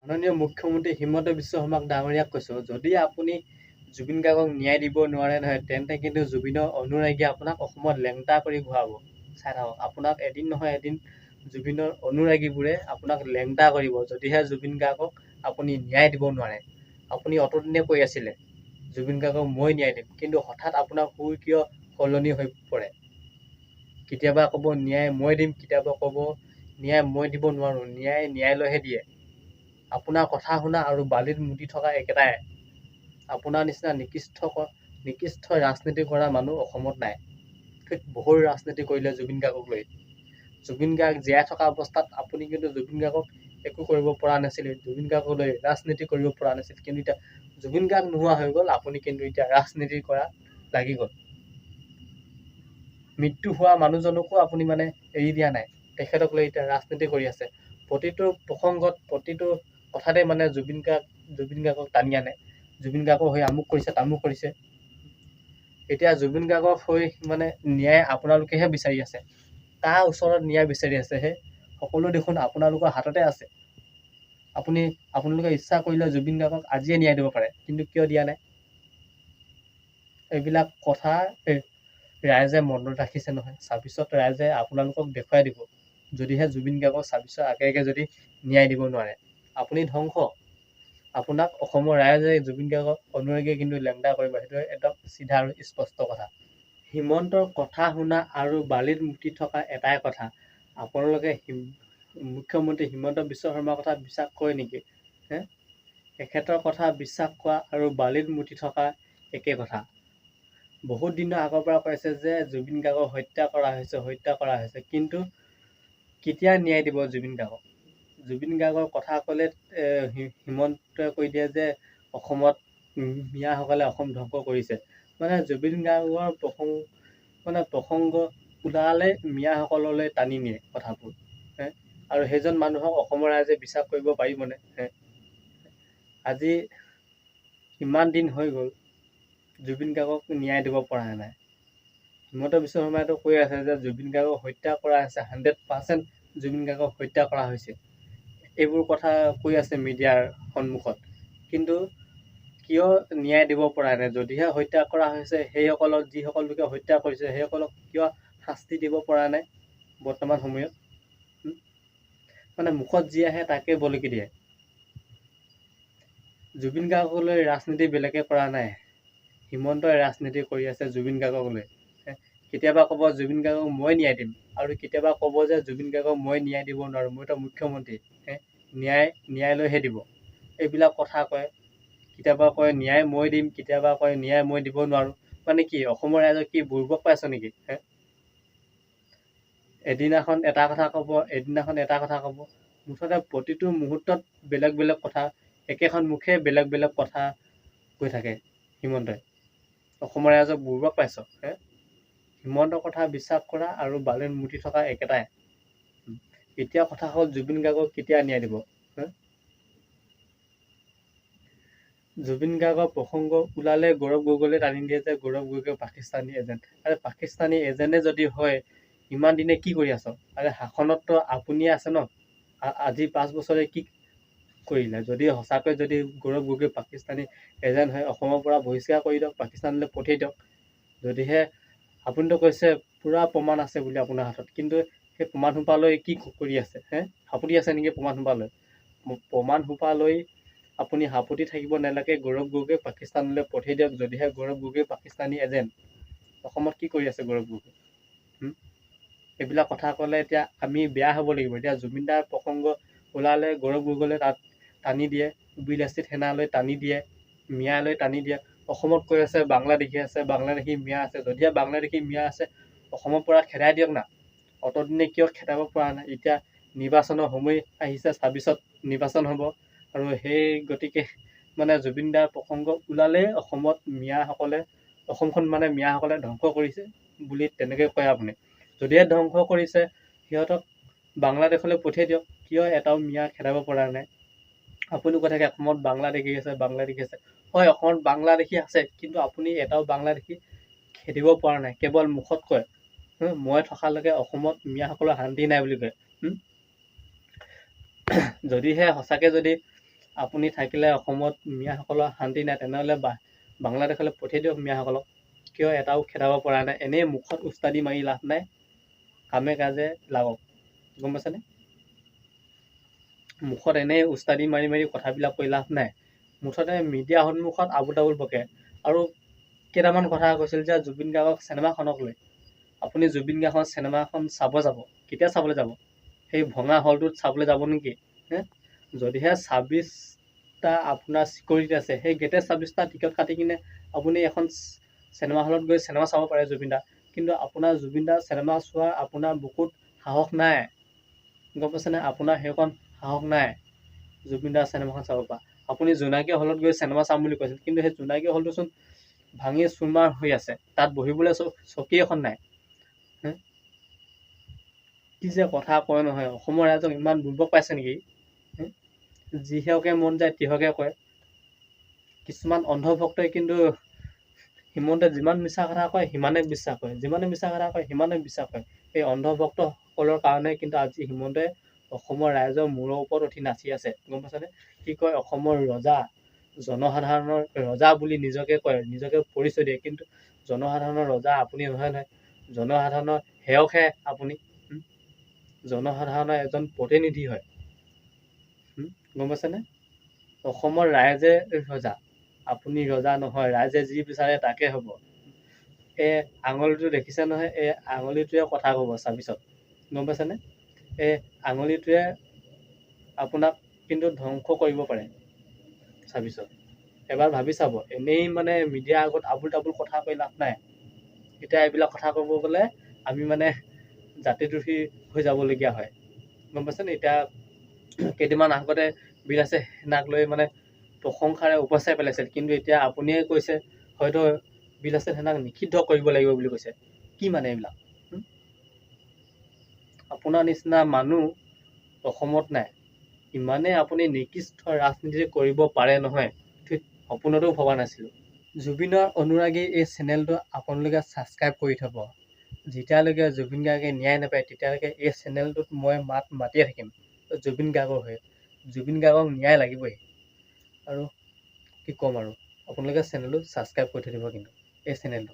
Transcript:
মাননীয় মুখ্যমন্ত্ৰী হিমন্ত বিশ্ব শৰ্মাক ডাঙৰীয়াক কৈছোঁ, যদি আপুনি জুবিন গাৰ্গক ন্যায় দিব নোৱাৰে নহয়, তেন্তে কিন্তু জুবিনৰ অনুৰাগীয়ে আপোনাক অসমত লেংটা কৰি ঘূৰাব। চাই থাকক, আপোনাক এদিন নহয় এদিন জুবিনৰ অনুৰাগীবোৰে আপোনাক লেংটা কৰিব, যদিহে জুবিন গাৰ্গক আপুনি ন্যায় দিব নোৱাৰে। আপুনি অতদিনে কৈ আছিলে জুবিন গাৰ্গক মই ন্যায় দিম, কিন্তু হঠাৎ আপোনাৰ সুৰ কিয় সলনি হৈ পৰে? কেতিয়াবা ক'ব ন্যায় মই দিম, কেতিয়াবা ক'ব ন্যায় মই দিব নোৱাৰোঁ, ন্যায়ালয়হে দিয়ে। আপোনাৰ কথা শুনা আৰু বালিত মুতি থকা একেটাই। আপোনাৰ নিচিনা নিকৃষ্ট ৰাজনীতি কৰা মানুহ অসমত নাই। বহুত ৰাজনীতি কৰিলে জুবিন গাৰ্গক লৈ। জুবিন গাৰ্গ জীয়াই থকা অৱস্থাত আপুনি কিন্তু জুবিন গাৰ্গক একো কৰিব পৰা নাছিলে, জুবিন গাৰ্গক লৈ ৰাজনীতি কৰিব পৰা নাছিল। কিন্তু এতিয়া জুবিন গাৰ্গ নোহোৱা হৈ গ'ল, আপুনি কিন্তু এতিয়া ৰাজনীতি কৰা লাগি গ'ল। মৃত্যু হোৱা মানুহজনকো আপুনি মানে এৰি দিয়া নাই, তেখেতক লৈ এতিয়া ৰাজনীতি কৰি আছে। প্ৰতিটো প্ৰসংগত প্ৰতিটো কথাতে মানে জুবিন গাৰ্গক টানি আনে। জুবিন গাৰ্গৰ হৈ আমুক কৰিছে তামুক কৰিছে। এতিয়া জুবিন গাৰ্গৰ হৈ মানে ন্যায় আপোনালোকেহে বিচাৰি আছে, তাৰ ওচৰত ন্যায় বিচাৰি আছে। সকলো দেখোন আপোনালোকৰ হাততে আছে। আপোনালোকে ইচ্ছা কৰিলে জুবিন গাৰ্গক আজিয়ে ন্যায় দিব পাৰে, কিন্তু কিয় দিয়া নাই? এইবিলাক কথা ৰাইজে মনত ৰাখিছে নহয়। ২৬ত ৰাইজে আপোনালোকক দেখুৱাই দিব, যদিহে জুবিন গাৰ্গক ২৬ৰ আগে আগে যদি ন্যায় দিব নোৱাৰে, আপুনি ধ্বংস। আপোনাক অসমৰ ৰাইজে জুবিন গাৰ্গক অনুৰাগীয়ে কিন্তু লেংটা কৰিব, সেইটো একদম চিধা আৰু স্পষ্ট কথা। হিমন্তৰ কথা শুনা আৰু বালিত মুতি থকা এটাই কথা। আপোনালোকে মুখ্যমন্ত্ৰী হিমন্ত বিশ্ব শৰ্মাৰ কথা বিশ্বাস কৰে নেকি? এখেতৰ কথা বিশ্বাস কৰা আৰু বালিত মুতি থকা একে কথা। বহুত দিনৰ আগৰ পৰা কৈছে যে জুবিন গাৰ্গক হত্যা কৰা হৈছে, কিন্তু কেতিয়া ন্যায় দিব জুবিন গাৰ্গক? জুবিন গাৰ্গৰ কথা ক'লে হিমন্তই কৈ দিয়ে যে অসমত মিয়াসকলে অসম ধ্বংস কৰিছে। মানে জুবিন গাৰ্গৰ প্ৰসংগ ওলালে মিয়াসকললৈ টানি নিয়ে কথাবোৰ। আৰু সেইজন মানুহক অসমৰ ৰাইজে বিশ্বাস কৰিব পাৰিবনে? আজি ইমান দিন হৈ গ'ল, জুবিন গাৰ্গক ন্যায় দিব পৰা নাই। হিমন্ত বিশ্ব শৰ্মাইতো কৈ আছে যে জুবিন গাৰ্গক হত্যা কৰা হৈছে, 100% জুবিন গাৰ্গক হত্যা কৰা হৈছে। এইবোৰ কথা কৈ আছে মিডিয়াৰ সন্মুখত, কিন্তু কিয় ন্যায় দিব পৰা নাই? যদিহে হত্যা কৰা হৈছে, যিসকল লোকে হত্যা কৰিছে সেইসকলক কিয় শাস্তি দিব পৰা নাই বৰ্তমান সময়ত? মানে মুখত যি আহে তাকে বলকি দিয়ে। জুবিন গাৰ্গক লৈ ৰাজনীতি বেলেগে কৰা নাই, হিমন্তই ৰাজনীতি কৰি আছে জুবিন গাৰ্গক লৈ। কেতিয়াবা ক'ব জুবিন গাৰ্গক মই ন্যায় দিম, আৰু কেতিয়াবা ক'ব যে জুবিন গাৰ্গক মই ন্যায় দিব নোৱাৰোঁ, মইতো মুখ্যমন্ত্ৰী, ন্যায়ালয়হে দিব। এইবিলাক কথা কয়। কেতিয়াবা কয় ন্যায় মই দিম, কেতিয়াবা কয় ন্যায় মই দিব নোৱাৰোঁ। মানে কি অসমৰ ৰাইজক কি বুৰ্বক পাইছ নেকি? এদিনাখন এটা কথা ক'ব, এদিনাখন এটা কথা ক'ব। মুঠতে প্ৰতিটো মুহূৰ্তত বেলেগ বেলেগ কথা, একেখন মুখে বেলেগ বেলেগ কথা কৈ থাকে হিমন্তই। অসমৰ ৰাইজক বুৰ্বক পাইছ? হিমন্তৰ কথা বিশ্বাস কৰা আৰু বালিত মুতি থকা একেটাই। এতিয়া কথা হ'ল জুবিন গাৰ্গক কেতিয়া ন্যায় দিব? জুবিন গাৰ্গৰ প্ৰসংগ ওলালে গৌৰৱ গগৈলৈ টানি দিয়ে যে গৌৰৱ গগৈ পাকিস্তানী এজেণ্ট। আৰে পাকিস্তানী এজেণ্টে যদি হয়, ইমান দিনে কি কৰি আছ? আৰে শাসনততো আপুনিয়ে আছে ন? আজি 5 বছৰে কি কৰিলে? যদি সঁচাকৈ যদি গৌৰৱ গগৈ পাকিস্তানী এজেণ্ট হয়, অসমৰ পৰা বহিষ্কাৰ কৰি দিয়ক, পাকিস্তানলৈ পঠিয়াই দিয়ক। যদিহে আপুনিতো কৈছে পুৰা প্ৰমাণ আছে বুলি আপোনাৰ হাতত, কিন্তু সেই প্ৰমাণ সোপা লৈ কি কৰি আছে? সাপতি আছে নেকি প্ৰমাণ সোপা লৈ? প্ৰমাণ সোপা লৈ আপুনি সাপতি থাকিব নালাগে, গৌৰৱ গগৈ পাকিস্তানলৈ পঠিয়াই দিয়ক। যদিহে গৌৰৱ গগৈ পাকিস্তানী এজেণ্ট, অসমত কি কৰি আছে গৌৰৱ গগৈ? এইবিলাক কথা ক'লে এতিয়া আমি বেয়া হ'ব লাগিব। এতিয়া জুবিনদাৰ প্ৰসংগ ওলালে গৌৰৱ গগৈলৈ তাত টানি দিয়ে, বিলাসিত সেনালৈ টানি দিয়ে, মিয়ালৈ টানি দিয়ে। অসমত কৈ আছে বাংলাদেশী আছে, বাংলাদেশী মিয়া আছে। যদিহে বাংলাদেশী মিয়া আছে, অসমৰ পৰা খেদাই দিয়ক না। অতদিনে কিয় খেদাব পৰা নাই? এতিয়া নিৰ্বাচনৰ সময় আহিছে, ২৬ত নিৰ্বাচন হ'ব, আৰু সেই গতিকে মানে জুবিনদাৰ প্ৰসংগ ওলালে অসমখন মানে মিয়াসকলে ধ্বংস কৰিছে বুলি তেনেকৈ কয় আপুনি। যদিহে ধ্বংস কৰিছে, সিহঁতক বাংলাদেশলৈ পঠিয়াই দিয়ক। কিয় এটাও মিয়া খেদাব পৰা নাই? আপুনি কৈ থাকে অসমত বাংলাদেশী আছে। হয়, অসমত বাংলাদেশী আছে, কিন্তু আপুনি এটাও বাংলাদেশী খেদিব পৰা নাই, কেৱল মুখত কয়। মই থকালৈকে অসমত মিয়াসকলৰ শান্তি নাই বুলি কয়। যদিহে সঁচাকৈ যদি আপুনি থাকিলে অসমত মিয়াসকলৰ শান্তি নাই, তেনেহ'লে বাংলাদেশলৈ পঠিয়াই দিয়ক মিয়াসকলক। কিয় এটাও খেদাব পৰা নাই? এনেই মুখত উস্তাদি মাৰি লাভ নাই, কামে কাজে লাগক, গম পাইছেনে? মুখত এনেই উস্তাদি মাৰি মাৰি কথাবিলাক কৈ লাভ নাই। মুঠতে মিডিয়া সন্মুখত আবুল তাবুল বকে। আৰু কেইটামান কথা কৈছিল যে জুবিন গাৰ্গক চিনেমাখনক লৈ। আপুনি জুবিন গাৰ্গৰ চিনেমাখন চাব যাব, কেতিয়া চাবলৈ যাব? সেই ভঙা হলটোত চাবলৈ যাব নেকি? যদিহে 26টা আপোনাৰ চিকিউৰিটি আছে, সেই গেটে 26টা টিকট কাটি কিনে আপুনি এখন চিনেমা হলত গৈ চিনেমা চাব পাৰে জুবিন দা। কিন্তু আপোনাৰ জুবিন দাৰ চিনেমা চোৱাৰ আপোনাৰ বুকুত সাহস নাই, গম পাইছেনে? আপোনাৰ সেইখন সাহস নাই জুবিন দাৰ চিনেমাখন চাব পৰা। আপুনি জোনাকী হলত গৈ চিনেমা চাম বুলি কৈছিল, কিন্তু সেই জোনাকী হলটোচোন ভাঙি চুৰমাৰ হৈ আছে, তাত বহিবলৈ চকী এখন নাই। কি যে কথা কয় নহয়, অসমৰ ৰাইজক ইমান দুৰ্ভোগ পাইছে নেকি? যিহকে মন যায় তিহকে কয়। কিছুমান অন্ধভক্তই কিন্তু হিমন্তে যিমান মিছা কথা কয় সিমানে বিশ্বাস কৰে, যিমানে মিছা কথা কয় সিমানে বিশ্বাস কৰে। এই অন্ধভক্তসকলৰ কাৰণে কিন্তু আজি হিমন্তে অসমৰ ৰাইজৰ মূৰৰ ওপৰত উঠি নাচি আছে, গম পাইছেনে? কি কয়, অসমৰ ৰজা, জনসাধাৰণৰ ৰজা বুলি নিজকে কয়, নিজকে পৰিচয় দিয়ে। কিন্তু জনসাধাৰণৰ ৰজা আপুনি নহয় নহয়, জনসাধাৰণৰ সেৱকহে আপুনি। জনসাধাৰণৰ এজন প্ৰতিনিধি হয়, গম পাইছেনে? অসমৰ ৰাইজে ৰজা, আপুনি ৰজা নহয়। ৰাইজে যি বিচাৰে তাকে হ'ব। এই আঙুলিটো দেখিছে নহয়, এই আঙুলিটোৱে কথা ক'ব 26ত, গম পাইছেনে? এই আঙুলিটোৱে আপোনাক কিন্তু ধ্বংস কৰিব পাৰে 26ত। এবাৰ ভাবি চাব। এনেই মানে মিডিয়াৰ আগত আবুল তাবুল কথা কৈ লাভ নাই। এতিয়া এইবিলাক কথা ক'ব গ'লে আমি মানে জাতিদ্ৰোহী হৈ যাবলগীয়া হয়, গম পাইছেনে? এতিয়া কেইদিনমান আগতে বিলাসে সেনাক লৈ মানে প্ৰশংসাৰে উপচাই পেলাইছিল, কিন্তু এতিয়া আপুনিয়ে কৈছে হয়তো বিলাসে সেনাক নিষিদ্ধ কৰিব লাগিব বুলি কৈছে। কি মানে এইবিলাক? আপোনাৰ নিচিনা মানুহ অসমত নাই। ইমানেই আপুনি নিকৃষ্ট ৰাজনীতি কৰিব পাৰে নহয়, সপোনতো ভবা নাছিলোঁ। জুবিনৰ অনুৰাগী এই চেনেলটো আপোনালোকে ছাবস্ক্ৰাইব কৰি থ'ব। যেতিয়ালৈকে জুবিন গাৰ্গে ন্যায় নাপায় তেতিয়ালৈকে এই চেনেলটোত মই মাত মাতিয়ে থাকিম জুবিন গাৰ্গৰ হৈ। জুবিন গাৰ্গক ন্যায় লাগিবই। আৰু কি ক'ম আৰু, আপোনালোকে চেনেলটো ছাবস্ক্ৰাইব কৰি থৈ দিব কিন্তু এই চেনেলটো।